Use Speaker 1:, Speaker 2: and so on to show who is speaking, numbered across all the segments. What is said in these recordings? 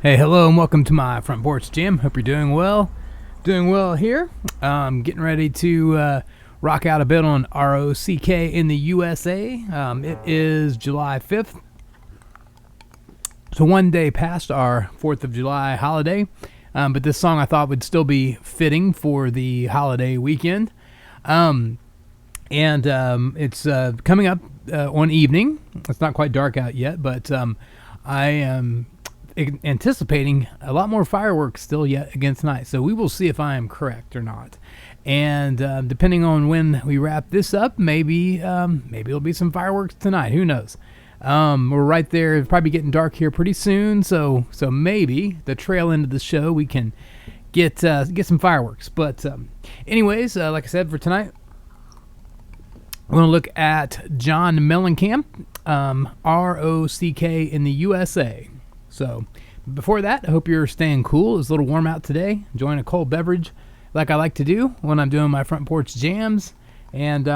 Speaker 1: Hey, hello, and welcome to my front porch jam. Hope you're doing well. Doing well here. Getting ready to rock out a bit on R.O.C.K. in the U.S.A. It is July 5th. So one day past our 4th of July holiday. But this song I thought would still be fitting for the holiday weekend. It's coming up on evening. It's not quite dark out yet, but I am anticipating a lot more fireworks still yet against night. So we will see if I am correct or not. And depending on when we wrap this up, maybe there'll be some fireworks tonight. Who knows? We're right there. It'll probably getting dark here pretty soon. So maybe the trail end of the show we can get some fireworks. But anyways, like I said, for tonight, we're going to look at John Mellencamp, R.O.C.K. in the U.S.A. So before that, I hope you're staying cool. It's a little warm out today. Enjoying a cold beverage like I like to do when I'm doing my front porch jams. And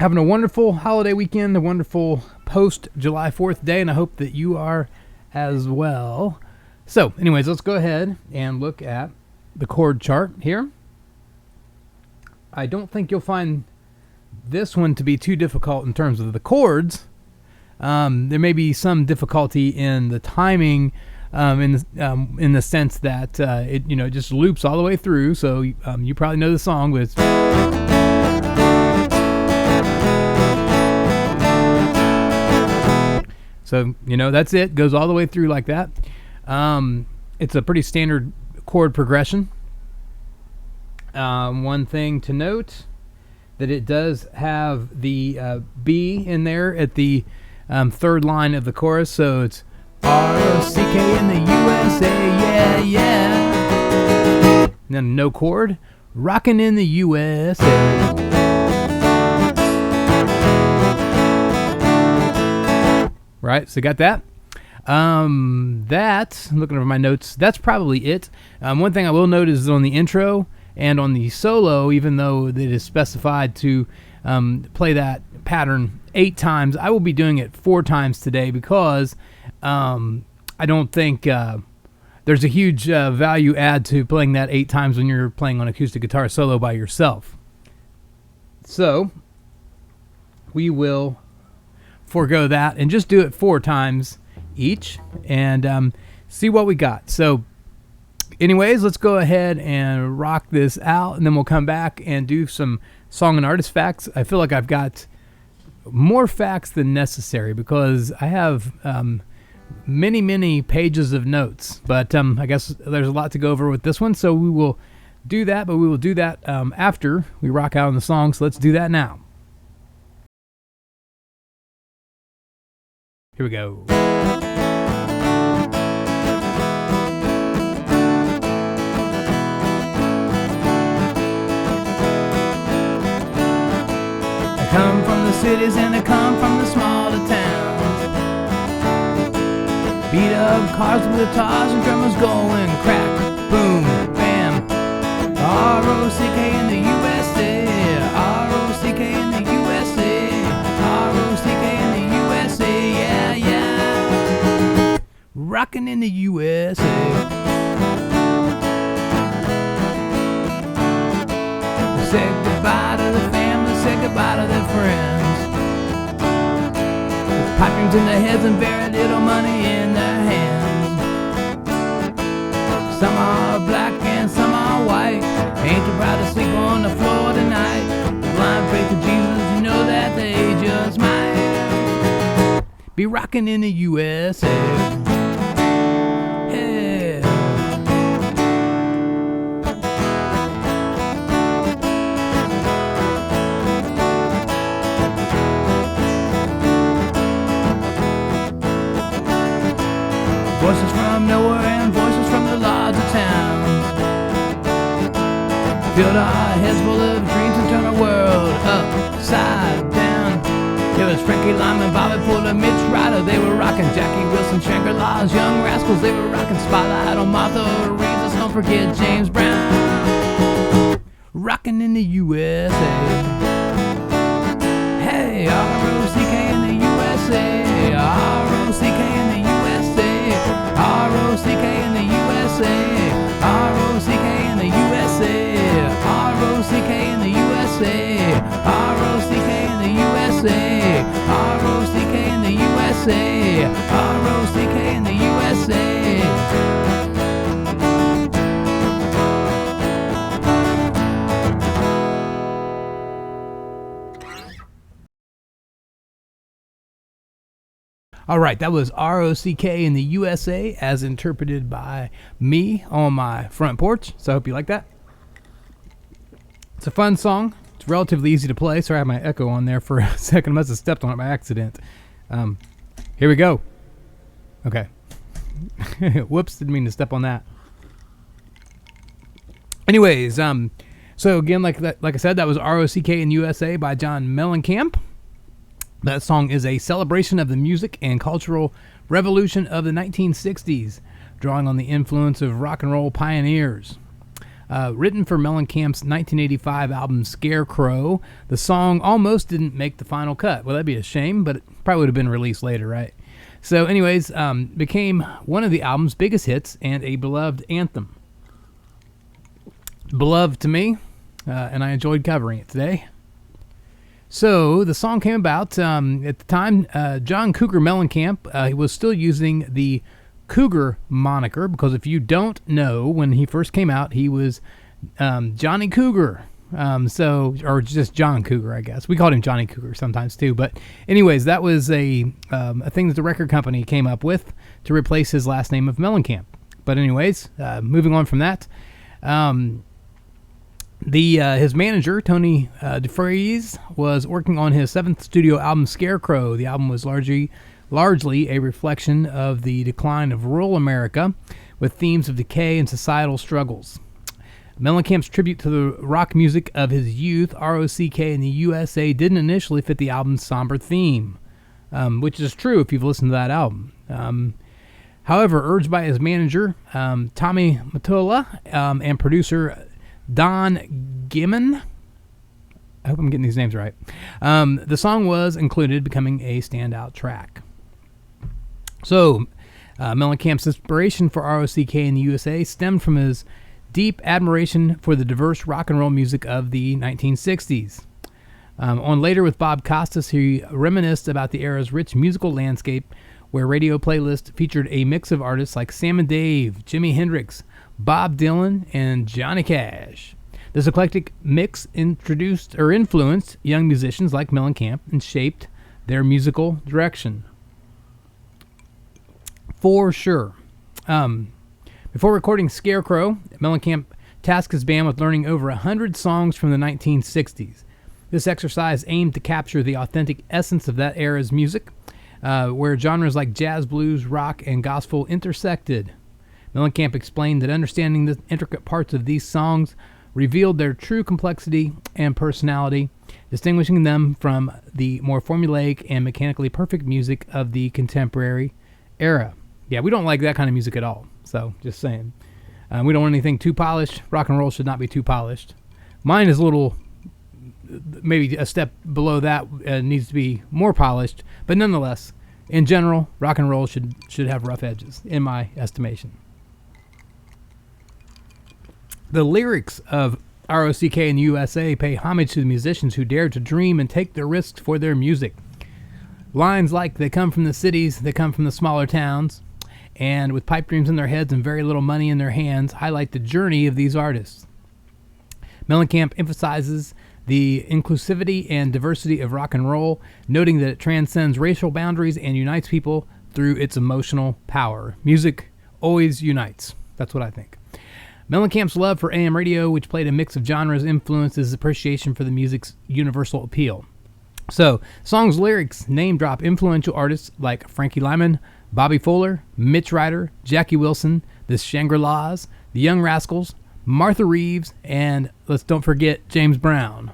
Speaker 1: having a wonderful holiday weekend, a wonderful post-July 4th day, and I hope that you are as well. So anyways, let's go ahead and look at the chord chart here. I don't think you'll find this one to be too difficult in terms of the chords. There may be some difficulty in the timing, in the sense that it just loops all the way through. So you probably know the song, but it's so that's it. Goes all the way through like that. It's a pretty standard chord progression. One thing to note that it does have the B in there at the third line of the chorus, so it's R.O.C.K. in the U.S.A. Yeah, yeah. And then no chord, rockin' in the U.S.A. Right, so got that. I'm looking over my notes. That's probably it. One thing I will note is on the intro and on the solo, even though it is specified to play that pattern 8 times, I will be doing it 4 times today because I don't think there's a huge value add to playing that 8 times when you're playing on acoustic guitar solo by yourself. So we will forego that and just do it 4 times each and see what we got. So anyways, let's go ahead and rock this out, and then we'll come back and do some song and artist facts. I feel like I've got more facts than necessary because I have many pages of notes, but I guess there's a lot to go over with this one, so we will do that, but we will do that after we rock out on the song. So let's do that now. Here we go. Come from the cities and I come from the smaller towns. Beat up cars with guitars and drummers going crack, boom, bam. R.O.C.K. in the U.S.A. R.O.C.K. in the U.S.A. R.O.C.K. in the U.S.A. Yeah, yeah. Rockin' in the U.S.A. Say goodbye to the family, say goodbye to their friends. With pipe dreams in their heads and very little money in their hands. Some are black and some are white. Ain't too proud to sleep on the floor tonight. Blind faith in Jesus, you know that they just might be rocking in the U.S.A. Voices from nowhere and voices from the larger towns. Filled our heads full of dreams and turn our world upside down. It was Frankie Lyman, Bobby Fuller, Mitch Ryder. They were rocking Jackie Wilson, Shanker Laws, Young Rascals. They were rocking Spotlight on Martha Reeves. Don't forget James Brown. Rocking in the USA. Hey, R.O.C.K. in the USA. R.O.C.K. in the USA. All right, that was R.O.C.K. in the U.S.A. as interpreted by me on my front porch. So I hope you like that. It's a fun song. It's relatively easy to play. Sorry, I had my echo on there for a second. I must have stepped on it by accident. Here we go. Okay. Whoops, didn't mean to step on that. Anyways, so again, like I said, that was R.O.C.K. in U.S.A. by John Mellencamp. That song is a celebration of the music and cultural revolution of the 1960s, drawing on the influence of rock and roll pioneers. Written for Mellencamp's 1985 album Scarecrow, the song almost didn't make the final cut. Well, that'd be a shame, but it probably would have been released later, right? So anyways, became one of the album's biggest hits and a beloved anthem. Beloved to me, and I enjoyed covering it today. So the song came about at the time. John Cougar Mellencamp, he was still using the Cougar moniker because if you don't know, when he first came out, he was Johnny Cougar. Or just John Cougar, I guess. We called him Johnny Cougar sometimes too. But anyways, that was a thing that the record company came up with to replace his last name of Mellencamp. But anyways, moving on from that. His manager, Tony DeFries, was working on his seventh studio album, Scarecrow. The album was largely a reflection of the decline of rural America, with themes of decay and societal struggles. Mellencamp's tribute to the rock music of his youth, R.O.C.K. in the U.S.A., didn't initially fit the album's somber theme, which is true if you've listened to that album. However, urged by his manager, Tommy Mottola, and producer Don Gimmon, I hope I'm getting these names right, the song was included, becoming a standout track. So, Mellencamp's inspiration for R.O.C.K. in the U.S.A. stemmed from his deep admiration for the diverse rock and roll music of the 1960s. On Later with Bob Costas, he reminisced about the era's rich musical landscape, where radio playlists featured a mix of artists like Sam and Dave, Jimi Hendrix, Bob Dylan, and Johnny Cash. This eclectic mix influenced young musicians like Mellencamp and shaped their musical direction. For sure. Before recording Scarecrow, Mellencamp tasked his band with learning over 100 songs from the 1960s. This exercise aimed to capture the authentic essence of that era's music, where genres like jazz, blues, rock, and gospel intersected. Mellencamp explained that understanding the intricate parts of these songs revealed their true complexity and personality, distinguishing them from the more formulaic and mechanically perfect music of the contemporary era. Yeah, we don't like that kind of music at all. So, just saying. We don't want anything too polished. Rock and roll should not be too polished. Mine is a little, maybe a step below that, needs to be more polished. But nonetheless, in general, rock and roll should have rough edges, in my estimation. The lyrics of R.O.C.K. in the U.S.A. pay homage to the musicians who dare to dream and take the risks for their music. Lines like, "They come from the cities, they come from the smaller towns," and "with pipe dreams in their heads and very little money in their hands," highlight the journey of these artists. Mellencamp emphasizes the inclusivity and diversity of rock and roll, noting that it transcends racial boundaries and unites people through its emotional power. Music always unites. That's what I think. Mellencamp's love for AM radio, which played a mix of genres, influenced his appreciation for the music's universal appeal. So, song's lyrics name drop influential artists like Frankie Lyman, Bobby Fuller, Mitch Ryder, Jackie Wilson, the Shangri-Las, the Young Rascals, Martha Reeves, and let's don't forget James Brown.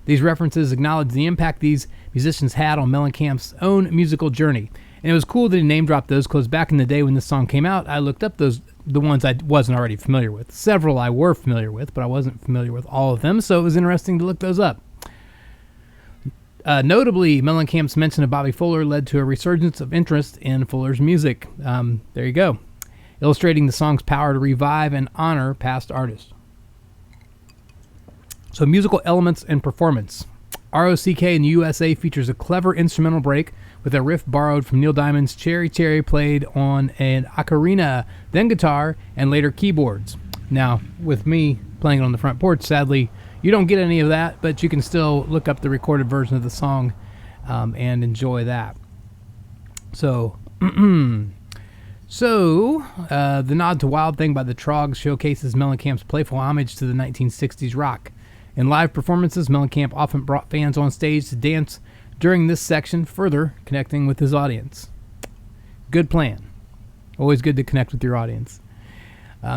Speaker 1: These references acknowledge the impact these musicians had on Mellencamp's own musical journey. And it was cool that he name dropped those because back in the day when this song came out, I looked up the ones I wasn't already familiar with. Several I were familiar with, but I wasn't familiar with all of them, so it was interesting to look those up. Notably, Mellencamp's mention of Bobby Fuller led to a resurgence of interest in Fuller's music. There you go. Illustrating the song's power to revive and honor past artists. So, musical elements and performance. R.O.C.K. in the U.S.A. features a clever instrumental break with a riff borrowed from Neil Diamond's Cherry Cherry, played on an ocarina, then guitar, and later keyboards. Now, with me playing it on the front porch, sadly, you don't get any of that, but you can still look up the recorded version of the song and enjoy that. So, the nod to Wild Thing by the Trogs showcases Mellencamp's playful homage to the 1960s rock. In live performances, Mellencamp often brought fans on stage to dance during this section, further connecting with his audience. Good plan. Always good to connect with your audience.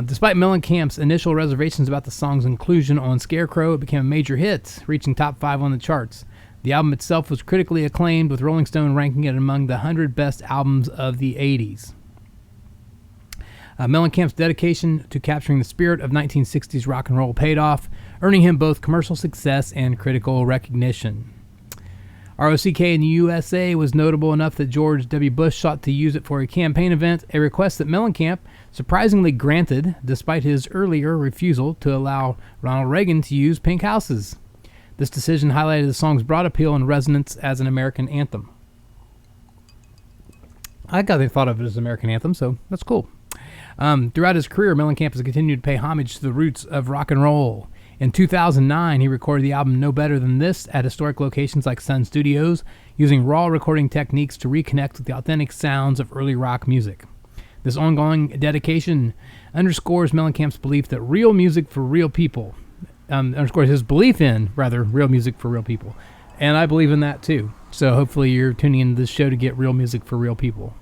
Speaker 1: Despite Mellencamp's initial reservations about the song's inclusion on Scarecrow, it became a major hit, reaching top 5 on the charts. The album itself was critically acclaimed, with Rolling Stone ranking it among the 100 best albums of the 80s. Mellencamp's dedication to capturing the spirit of 1960s rock and roll paid off, earning him both commercial success and critical recognition. R.O.C.K. in the U.S.A. was notable enough that George W. Bush sought to use it for a campaign event, a request that Mellencamp surprisingly granted, despite his earlier refusal to allow Ronald Reagan to use Pink Houses. This decision highlighted the song's broad appeal and resonance as an American anthem. I got they thought of it as an American anthem, so that's cool. Throughout his career, Mellencamp has continued to pay homage to the roots of rock and roll. In 2009, he recorded the album No Better Than This at historic locations like Sun Studios, using raw recording techniques to reconnect with the authentic sounds of early rock music. This ongoing dedication underscores Mellencamp's belief that real music for real people, underscores his belief in, real music for real people. And I believe in that too. So hopefully you're tuning into this show to get real music for real people.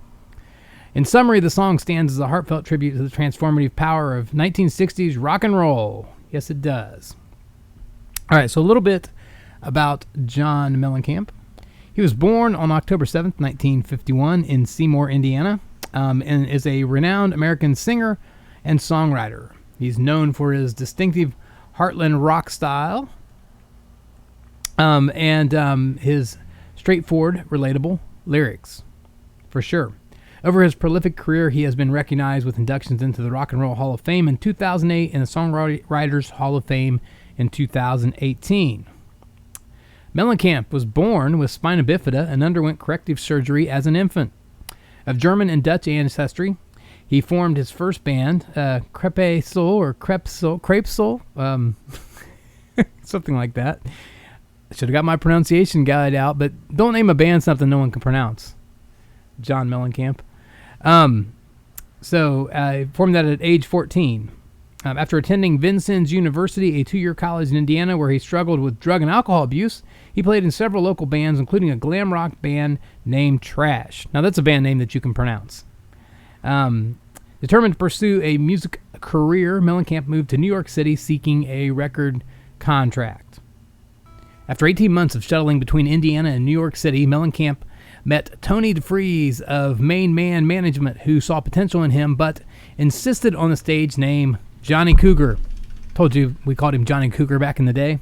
Speaker 1: In summary, the song stands as a heartfelt tribute to the transformative power of 1960s rock and roll. Yes, it does. All right, so a little bit about John Mellencamp. He was born on October 7th, 1951 in Seymour, Indiana, and is a renowned American singer and songwriter. He's known for his distinctive Heartland rock style and his straightforward, relatable lyrics, for sure. Over his prolific career, he has been recognized with inductions into the Rock and Roll Hall of Fame in 2008 and the Songwriters Hall of Fame in 2018. Mellencamp was born with spina bifida and underwent corrective surgery as an infant. Of German and Dutch ancestry, he formed his first band, Crepe Soul, something like that. I should have got my pronunciation guide out, but don't name a band something no one can pronounce. John Mellencamp. Formed that at age 14. After attending Vincennes University, a 2-year college in Indiana where he struggled with drug and alcohol abuse, he played in several local bands, including a glam rock band named Trash. Now, that's a band name that you can pronounce. Determined to pursue a music career, Mellencamp moved to New York City seeking a record contract. After 18 months of shuttling between Indiana and New York City, Mellencamp met Tony DeFries of Main Man Management, who saw potential in him but insisted on the stage name Johnny Cougar. Told you we called him Johnny Cougar back in the day.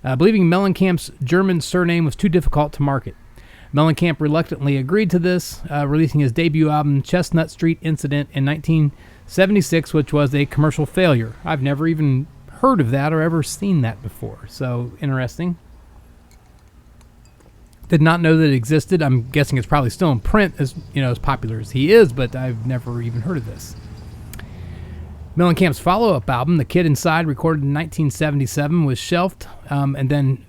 Speaker 1: Believing Mellencamp's German surname was too difficult to market, Mellencamp reluctantly agreed to this, releasing his debut album Chestnut Street Incident in 1976, which was a commercial failure. I've never even heard of that or ever seen that before, so interesting. Did not know that it existed. I'm guessing it's probably still in print, as popular as he is, but I've never even heard of this. Mellencamp's follow-up album, The Kid Inside, recorded in 1977, was shelved, and then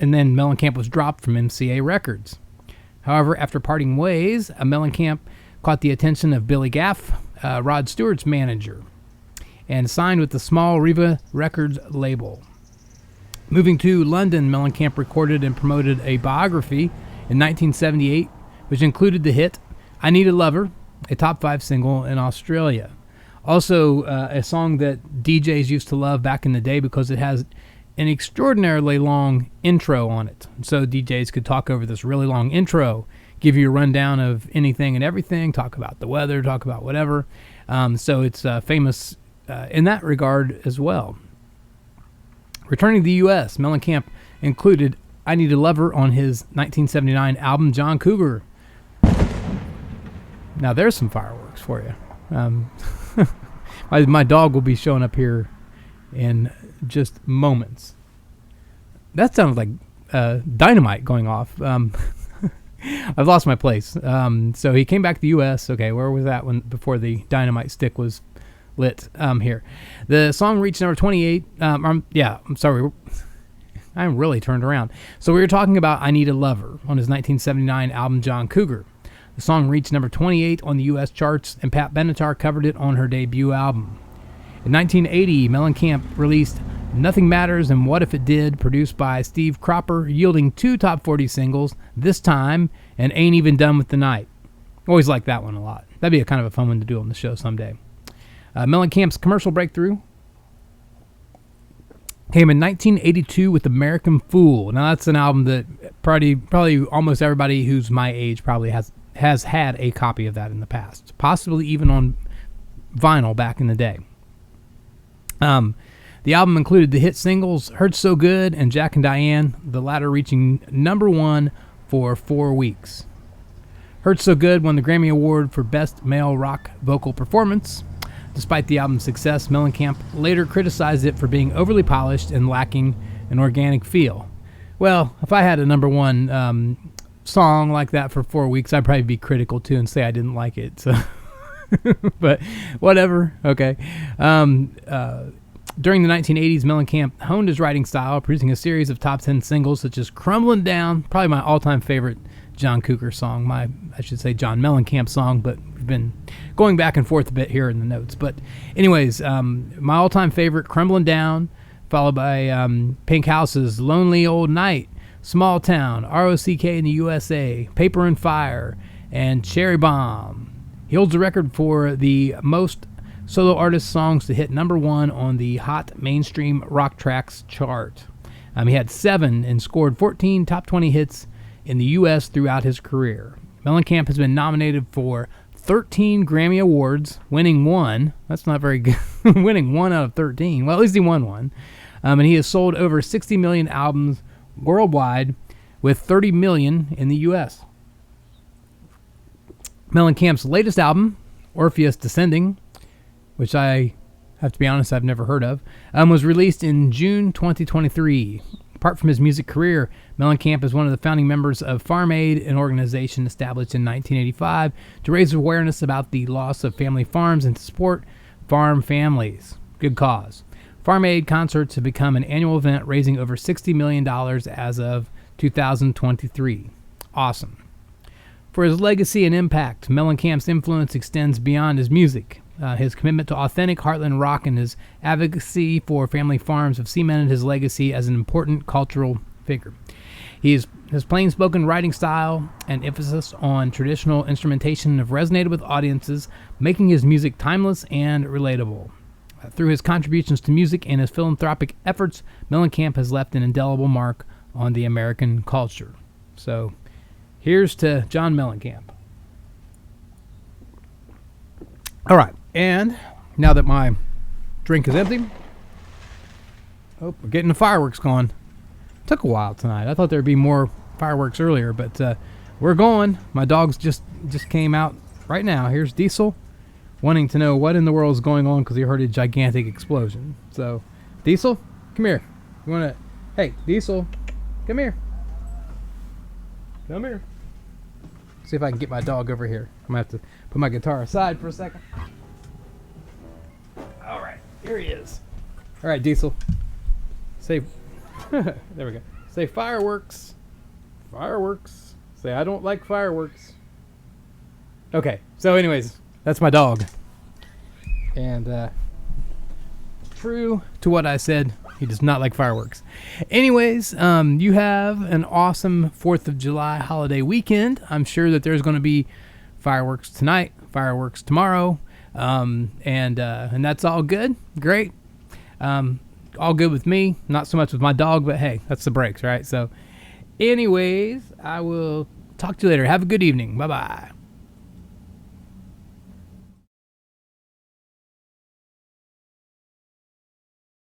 Speaker 1: Mellencamp was dropped from MCA Records. However, after parting ways, Mellencamp caught the attention of Billy Gaff, Rod Stewart's manager, and signed with the small Riva Records label. Moving to London, Mellencamp recorded and promoted a biography in 1978, which included the hit I Need a Lover, a top 5 single in Australia. Also, a song that DJs used to love back in the day because it has an extraordinarily long intro on it. So DJs could talk over this really long intro, give you a rundown of anything and everything, talk about the weather, talk about whatever. So it's famous in that regard as well. Returning to the U.S., Mellencamp included I Need a Lover on his 1979 album John Cougar. Now there's some fireworks for you. My dog will be showing up here in just moments. That sounded like dynamite going off. I've lost my place. So he came back to the U.S. Okay, where was that when before the dynamite stick was lit? Here. The song reached number 28. I'm sorry. I'm really turned around. So we were talking about I Need a Lover on his 1979 album John Cougar. The song reached number 28 on the U.S. charts, and Pat Benatar covered it on her debut album. In 1980, Mellencamp released Nothing Matters and What If It Did, produced by Steve Cropper, yielding 2 top 40 singles, This Time and Ain't Even Done With the Night. Always liked that one a lot. That'd be a kind of a fun one to do on the show someday. Mellencamp's commercial breakthrough came in 1982 with American Fool. Now that's an album that probably almost everybody who's my age probably has had a copy of that in the past, possibly even on vinyl back in the day. The album included the hit singles Hurt So Good and Jack and Diane, the latter reaching number 1 for 4 weeks. Hurt So Good won the Grammy Award for Best Male Rock Vocal Performance. Despite the album's success, Mellencamp later criticized it for being overly polished and lacking an organic feel. Well, if I had a number 1 song like that for 4 weeks, I'd probably be critical too and say I didn't like it. So, but whatever. Okay. During the 1980s, Mellencamp honed his writing style, producing a series of top 10 singles such as Crumbling Down, probably my all-time favorite John Cougar song, John Mellencamp song, but we've been going back and forth a bit here in the notes. But anyways, my all-time favorite, Crumbling Down, followed by Pink House's Lonely Old Night, Small Town, R.O.C.K. in the U.S.A., Paper and Fire, and Cherry Bomb. He holds the record for the most solo artist songs to hit number 1 on the Hot Mainstream Rock Tracks chart. He had 7 and scored 14 top 20 hits in the U.S. throughout his career. Mellencamp has been nominated for 13 Grammy Awards, winning 1. That's not very good. Winning 1 out of 13. Well, at least he won 1. And he has sold over 60 million albums worldwide, with 30 million in the U.S. Mellencamp's latest album, Orpheus Descending, which I have to be honest, I've never heard of, was released in June 2023. Apart from his music career, Mellencamp is one of the founding members of Farm Aid, an organization established in 1985 to raise awareness about the loss of family farms and to support farm families. Good cause. Farm Aid concerts have become an annual event, raising over $60 million as of 2023. Awesome. For his legacy and impact, Mellencamp's influence extends beyond his music. His commitment to authentic heartland rock and his advocacy for family farms have cemented his legacy as an important cultural figure. His plain-spoken writing style and emphasis on traditional instrumentation have resonated with audiences, making his music timeless and relatable. Through his contributions to music and his philanthropic efforts, Mellencamp has left an indelible mark on the American culture. So, here's to John Mellencamp. All right, and now that my drink is empty, we're getting the fireworks going. Took a while tonight. I thought there'd be more fireworks earlier, but we're going. My dogs just came out right now. Here's Diesel, wanting to know what in the world is going on because he heard a gigantic explosion. So, Diesel, come here. You want to... Hey, Diesel, come here. Come here. See if I can get my dog over here. I'm going to have to put my guitar aside for a second. All right, here he is. All right, Diesel. Say... there we go. Say fireworks. Fireworks. Say I don't like fireworks. Okay, so anyways, that's my dog. And true to what I said, he does not like fireworks. Anyways, you have an awesome 4th of July holiday weekend. I'm sure that there's going to be fireworks tonight, fireworks tomorrow, and that's all good. Great. All good with me. Not so much with my dog, but hey, that's the breaks, right? So anyways, I will talk to you later. Have a good evening. Bye-bye.